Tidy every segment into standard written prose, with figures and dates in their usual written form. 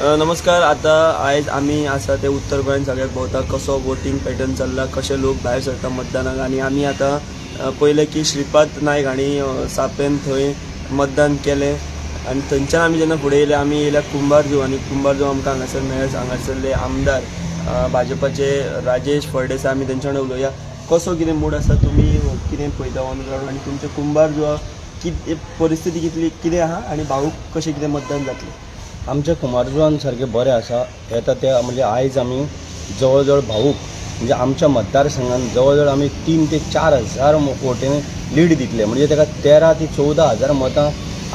नमस्कार. आता आयज आमी आसा ते उत्तर गोंयान सगळ्याक भोंवता कसो वोटींग पॅटर्न चल्ला, कशे लोक भायर सरता मतदानाक. आनी आमी आतां पयले की श्रीपाद नायक हांणी सापेन थंय मतदान केलें आनी थंयच्यान आमी जेन्ना फुडें येयले आमी येयल्या कुंभारजू. आनी कुंभारजू आमकां हांगासर मेळ्ळे. हांगासरले आमदार भाजपाचे राजेश फळदेसाय. आमी तेंच्यान उलोवया कसो कितें मूड आसा, तुमी कितें पळयता ऑन ग्रावंड आनी तुमचे कुंभारजू कितें परिस्थिती कितें आहा आनी भाऊक कशें कितें मतदान जातलें. आमच्या कुंभारजुआन सारकें बरें आसा. येता ते म्हणजे आयज आमी जवळ जवळ भाऊक म्हणजे आमच्या मतदारसंघान जवळ जवळ आमी 3 ते 4 हजार वोटींनी लीड दितले. म्हणजे ताका 13 ते 14 हजार मतां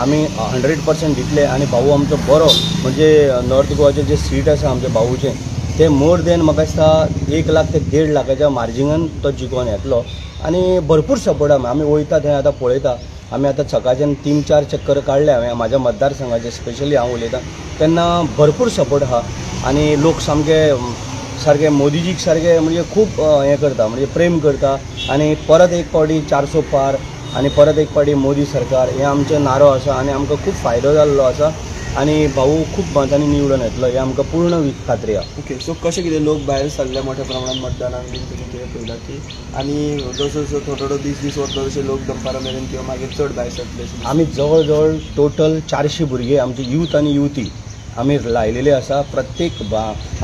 आमी 100% दितले. आनी भाऊ आमचो बरो म्हणजे नॉर्थ गोवाचे जे सीट आसा आमच्या भाऊचे ते मोर देन म्हाका दिसता 1 लाख ते 1.5 लाखाच्या मार्जिनान तो जिखून येतलो. आनी भरपूर सपोर्ट आमी वयता थंय आतां पळयता. आमी आतां सकाळच्यान 3-4 चक्कर काडले हांवें म्हाज्या मतदारसंघाचे. स्पेशली हांव उलयतां तेन्ना भरपूर सपोर्ट आहा. आनी लोक सारके मोदीजीक सारके म्हणजे खूब हें करता, म्हणजे प्रेम करता. आनी परत एक फावटी 400 पार आनी परत एक फावटी मोदी सरकार हे आमचे नारो आसा. आनी आमकां खूब फायदो जाल्लो आसा. आनी भाऊ खूब मतांनी निवडून येतलो हे आमकां पूर्ण खात्री आहा. ओके. सो कशें कितें लोक भायर सरले मोठ्या प्रमाणात मतदानाक बीन तुमी कितें पळयला की आनी जसो जसो थोडो दीस वता तशे लोक दनपारा मेरेन किंवा मागीर चड भायर सरतले. आमी जवळ जवळ टोटल 400 भुरगे आमचे यूथ आनी युवती आमी लायलेले आसा. प्रत्येक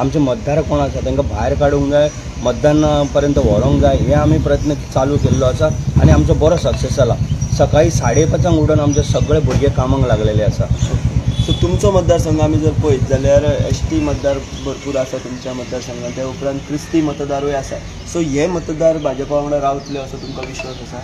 आमचे मतदार कोण आसा तांकां भायर काडूंक जाय, मतदाना पर्यंत व्हरोंक जाय हे आमी प्रयत्न चालू केल्लो आसा. आनी आमचो बरो सक्सेस जाला. सकाळी 5:30 उठून आमचे सगळे भुरगे कामाक लागलेले आसा. सो तुमचो मतदारसंघ आमी जर पळयत जाल्यार एसटी मतदार भरपूर आसा तुमच्या मतदारसंघात. त्या उपरांत क्रिस्ती मतदारूय आसा. सो हे मतदार भाजपा वांगडा रावतले असो तुमकां विश्वास आसा?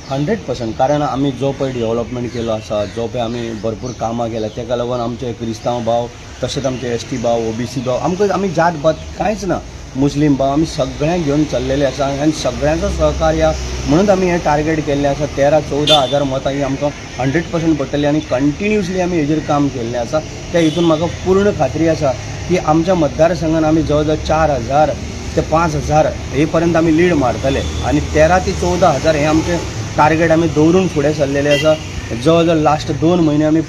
100%. कारण आमी जो पळय डेव्हलपमेंट केलो आसा, जो पळय आमी भरपूर कामां केल्या ताका लागून आमचे क्रिस्तांव भाव तशेंच आमचे एसटी भाव, ओबीसी भाव आमी जात भात कांयच ना, मुस्लीम भाव आमी सगळ्यांक घेवन चल्लेले आसा. आनी सगळ्यांचो सहकार्य म्हणून आमी हें टार्गेट केल्लें आसा. 13-14 हजार मतां ही आमकां 100% पडटली. आनी कंटिन्युअसली आमी हेजेर काम केल्लें आसा. त्या हितून म्हाका पूर्ण खात्री आसा की आमच्या मतदारसंघान आमी जवळ जवळ 4,000 ते 5,000 हे पर्यंत आमी लीड मारतले. आनी 13 ते 14 हजार हे आमचे टार्गेट आमी दवरून फुडें सरलेले आसा. जवळ जवळ लास्ट 2 म्हयने आमी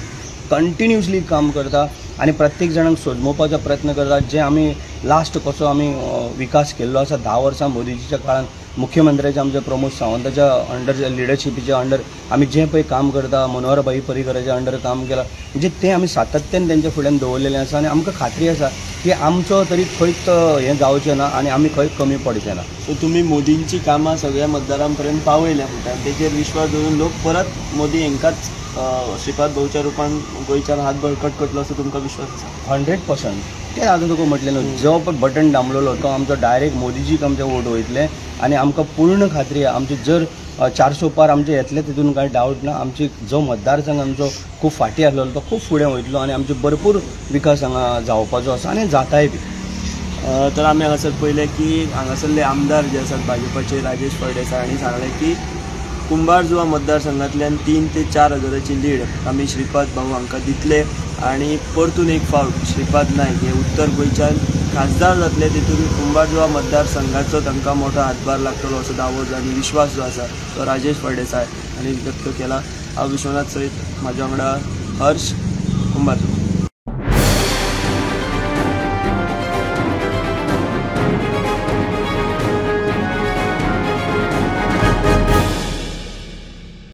कंटिन्युअसली काम करता आनी प्रत्येक जाणांक सोजमोवपाचो प्रयत्न करता. जे आमी लास्ट कसो आमी विकास केल्लो आसा 10 वर्सां मोदीजीच्या काळान मुख्यमंत्र्याच्या आमच्या प्रमोद सावंताच्या अंडर लिडरशिपीच्या अंडर आमी जें पळय काम करता, मनोहर भाई पर्रीकराच्या अंडर काम केलां म्हणजे तें आमी सातत्यान तेंच्या फुड्यान दवरलेलें आसा. आनी आमकां खात्री आसा की आमचो तरी खंयच हें जावचें ना आनी आमी खंय कमी पडचें ना. सो तुमी मोदींची कामां सगळ्या मतदारां पर्यंत पावयल्या म्हणटा. तेजेर विश्वास दवरून लोक परत मोदी हेंकाच श्रीपाद भाऊच्या रुपान गोंयच्यान हात बळकट करतलो असो तुमकां विश्वास आसा? 100%. तें आतां तुका म्हटलें न्हू, जो पळय बटन दामलेलो तो आमचो डायरेक्ट मोदीजीक आमचे वोट वयतले. आनी आमकां पूर्ण खात्री आहा आमची जर 400 पार आमचे येतले तितून कांय डावट ना. आमची जो मतदारसंघ आमचो खूब फाटीं आसलेलो तो खूब फुडें वयतलो आनी आमचे भरपूर विकास हांगा जावपाचो आसा आनी जाताय बी. तर आमी हांगासर पळयलें की हांगासरले आमदार जे आसात भाजपाचे राजेश फळदेसाय हांणी सांगलें की कुंभारजुआ मतदारसंघांतल्यान 3 ते 4 हजाराची लीड आमी श्रीपाद भाऊ हांकां दितले. आनी परतून एक फावट श्रीपाद नायक हे उत्तर गोंयच्यान खासदार जातले. तितून कुंभारजुआ मतदारसंघाचो तांकां मोठो हातभार लागतलो असो दावो आनी विश्वास जो आसा तो राजेश फळदेसाय हांणी व्यक्त केला. हांव विश्वनाथ सयत, म्हाज्या वांगडा हर्ष, कुंभारजुआ.